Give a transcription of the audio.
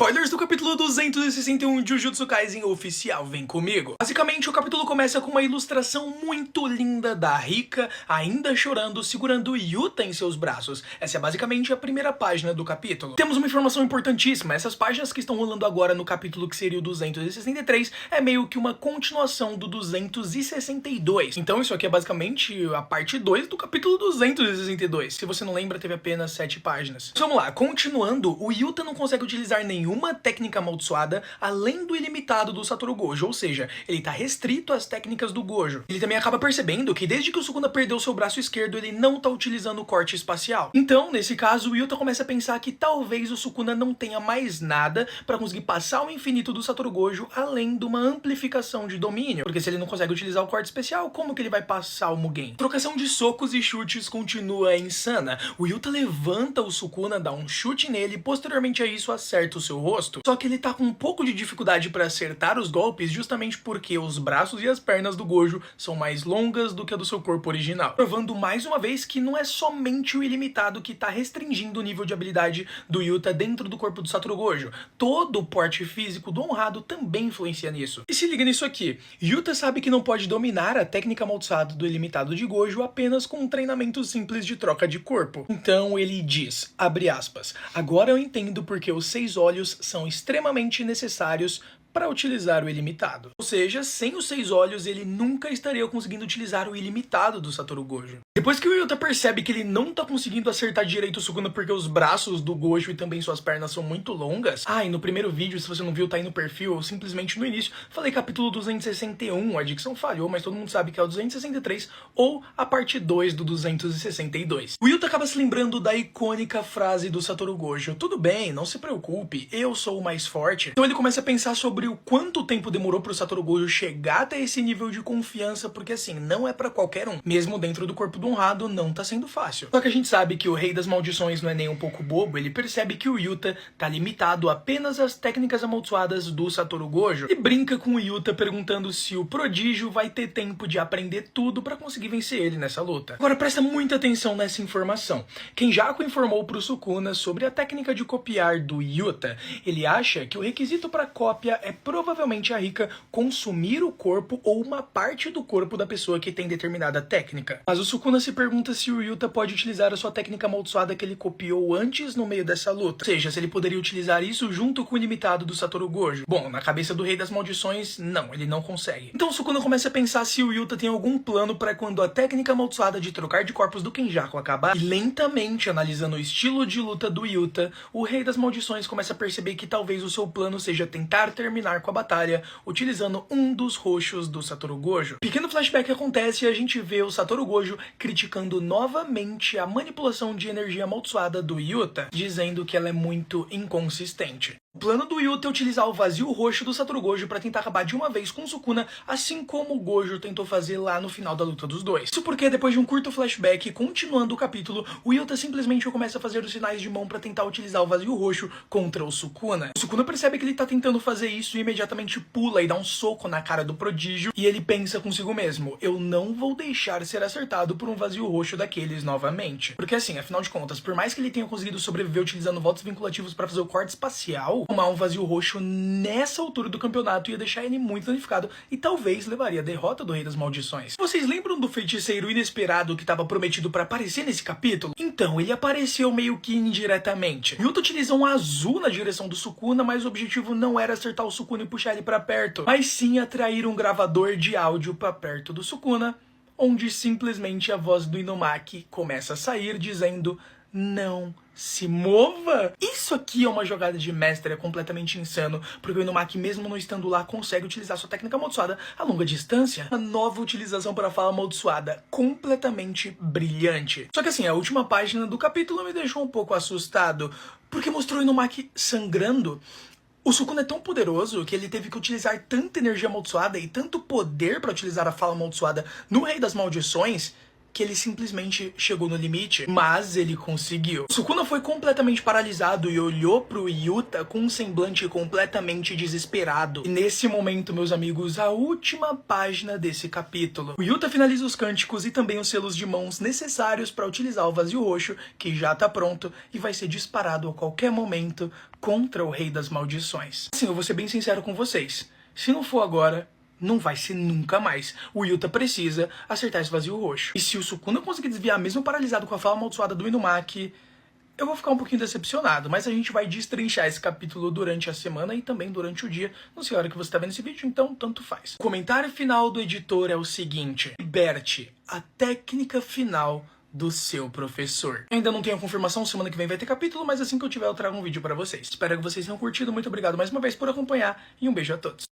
Spoilers do capítulo 261 de Jujutsu Kaisen oficial, vem comigo. Basicamente, o capítulo começa com uma ilustração muito linda da Rika, ainda chorando, segurando Yuta em seus braços. Essa é basicamente a primeira página do capítulo. Temos uma informação importantíssima, essas páginas que estão rolando agora no capítulo que seria o 263, é meio que uma continuação do 262. Então isso aqui é basicamente a parte 2 do capítulo 262. Se você não lembra, teve apenas 7 páginas. Mas vamos lá, continuando, o Yuta não consegue utilizar nenhuma técnica amaldiçoada além do ilimitado do Satoru Gojo, ou seja, ele tá restrito às técnicas do Gojo. Ele também acaba percebendo que desde que o Sukuna perdeu seu braço esquerdo, ele não tá utilizando o corte espacial. Então, nesse caso, o Yuta começa a pensar que talvez o Sukuna não tenha mais nada pra conseguir passar o infinito do Satoru Gojo além de uma amplificação de domínio, porque se ele não consegue utilizar o corte especial, como que ele vai passar o Mugen? A trocação de socos e chutes continua insana. O Yuta levanta o Sukuna, dá um chute nele e posteriormente a isso acerta o seu rosto. Só que ele tá com um pouco de dificuldade pra acertar os golpes justamente porque os braços e as pernas do Gojo são mais longas do que a do seu corpo original, provando mais uma vez que não é somente o ilimitado que tá restringindo o nível de habilidade do Yuta dentro do corpo do Satoru Gojo. Todo o porte físico do honrado também influencia nisso. E se liga nisso aqui, Yuta sabe que não pode dominar a técnica amaldiçoada do ilimitado de Gojo apenas com um treinamento simples de troca de corpo. Então ele diz, abre aspas, agora eu entendo porque os 6 olhos são extremamente necessários para utilizar o ilimitado. Ou seja, sem os 6 olhos ele nunca estaria conseguindo utilizar o ilimitado do Satoru Gojo. Depois que o Yuta percebe que ele não tá conseguindo acertar direito o Sukuna porque os braços do Gojo e também suas pernas são muito longas. E no primeiro vídeo, se você não viu, tá aí no perfil, eu simplesmente no início falei capítulo 261, a dicção falhou, mas todo mundo sabe que é o 263 ou a parte 2 do 262. O Yuta acaba se lembrando da icônica frase do Satoru Gojo, tudo bem, não se preocupe, eu sou o mais forte. Então ele começa a pensar sobre o quanto tempo demorou pro Satoru Gojo chegar até esse nível de confiança, porque assim, não é pra qualquer um. Mesmo dentro do corpo do honrado, não tá sendo fácil. Só que a gente sabe que o Rei das Maldições não é nem um pouco bobo, ele percebe que o Yuta tá limitado apenas às técnicas amaldiçoadas do Satoru Gojo e brinca com o Yuta perguntando se o prodígio vai ter tempo de aprender tudo pra conseguir vencer ele nessa luta. Agora presta muita atenção nessa informação. Kenjaku informou pro Sukuna sobre a técnica de copiar do Yuta. Ele acha que o requisito pra cópia é provavelmente a Rika consumir o corpo ou uma parte do corpo da pessoa que tem determinada técnica. Mas o Sukuna se pergunta se o Yuta pode utilizar a sua técnica amaldiçoada que ele copiou antes no meio dessa luta. Ou seja, se ele poderia utilizar isso junto com o ilimitado do Satoru Gojo. Bom, na cabeça do Rei das Maldições, não, ele não consegue. Então o Sukuna começa a pensar se o Yuta tem algum plano para quando a técnica amaldiçoada de trocar de corpos do Kenjaku acabar. E lentamente, analisando o estilo de luta do Yuta, o Rei das Maldições começa a perceber que talvez o seu plano seja tentar terminar com a batalha utilizando um dos roxos do Satoru Gojo. Pequeno flashback acontece e a gente vê o Satoru Gojo criticando novamente a manipulação de energia amaldiçoada do Yuta, dizendo que ela é muito inconsistente. O plano do Yuta é utilizar o vazio roxo do Satoru Gojo para tentar acabar de uma vez com o Sukuna, assim como o Gojo tentou fazer lá no final da luta dos dois. Isso porque depois de um curto flashback, continuando o capítulo, o Yuta simplesmente começa a fazer os sinais de mão para tentar utilizar o vazio roxo contra o Sukuna. O Sukuna percebe que ele tá tentando fazer isso e imediatamente pula e dá um soco na cara do prodígio, e ele pensa consigo mesmo, eu não vou deixar ser acertado por um vazio roxo daqueles novamente. Porque assim, afinal de contas, por mais que ele tenha conseguido sobreviver utilizando votos vinculativos para fazer o corte espacial, tomar um vazio roxo nessa altura do campeonato ia deixar ele muito danificado e talvez levaria a derrota do Rei das Maldições. Vocês lembram do feiticeiro inesperado que estava prometido para aparecer nesse capítulo? Então, ele apareceu meio que indiretamente. Yuta utiliza um azul na direção do Sukuna, mas o objetivo não era acertar o Sukuna e puxar ele para perto, mas sim atrair um gravador de áudio para perto do Sukuna, onde simplesmente a voz do Inumaki começa a sair dizendo não se mova. Isso aqui é uma jogada de mestre, é completamente insano, porque o Inumaki, mesmo não estando lá, consegue utilizar sua técnica amaldiçoada a longa distância. Uma nova utilização para a fala amaldiçoada, completamente brilhante. Só que assim, a última página do capítulo me deixou um pouco assustado, porque mostrou o Inumaki sangrando. O Sukuna é tão poderoso que ele teve que utilizar tanta energia amaldiçoada e tanto poder para utilizar a fala amaldiçoada no Rei das Maldições que ele simplesmente chegou no limite, mas ele conseguiu. Sukuna foi completamente paralisado e olhou pro Yuta com um semblante completamente desesperado. E nesse momento, meus amigos, a última página desse capítulo. O Yuta finaliza os cânticos e também os selos de mãos necessários para utilizar o vazio roxo, que já tá pronto e vai ser disparado a qualquer momento contra o Rei das Maldições. Assim, eu vou ser bem sincero com vocês. Se não for agora, não vai ser nunca mais. O Yuta precisa acertar esse vazio roxo. E se o Sukuna conseguir desviar mesmo paralisado com a fala amaldiçoada do Inumaki, eu vou ficar um pouquinho decepcionado, mas a gente vai destrinchar esse capítulo durante a semana e também durante o dia. Não sei a hora que você está vendo esse vídeo, então tanto faz. O comentário final do editor é o seguinte: liberte a técnica final do seu professor. Eu ainda não tenho a confirmação, semana que vem vai ter capítulo, mas assim que eu tiver eu trago um vídeo pra vocês. Espero que vocês tenham curtido, muito obrigado mais uma vez por acompanhar e um beijo a todos.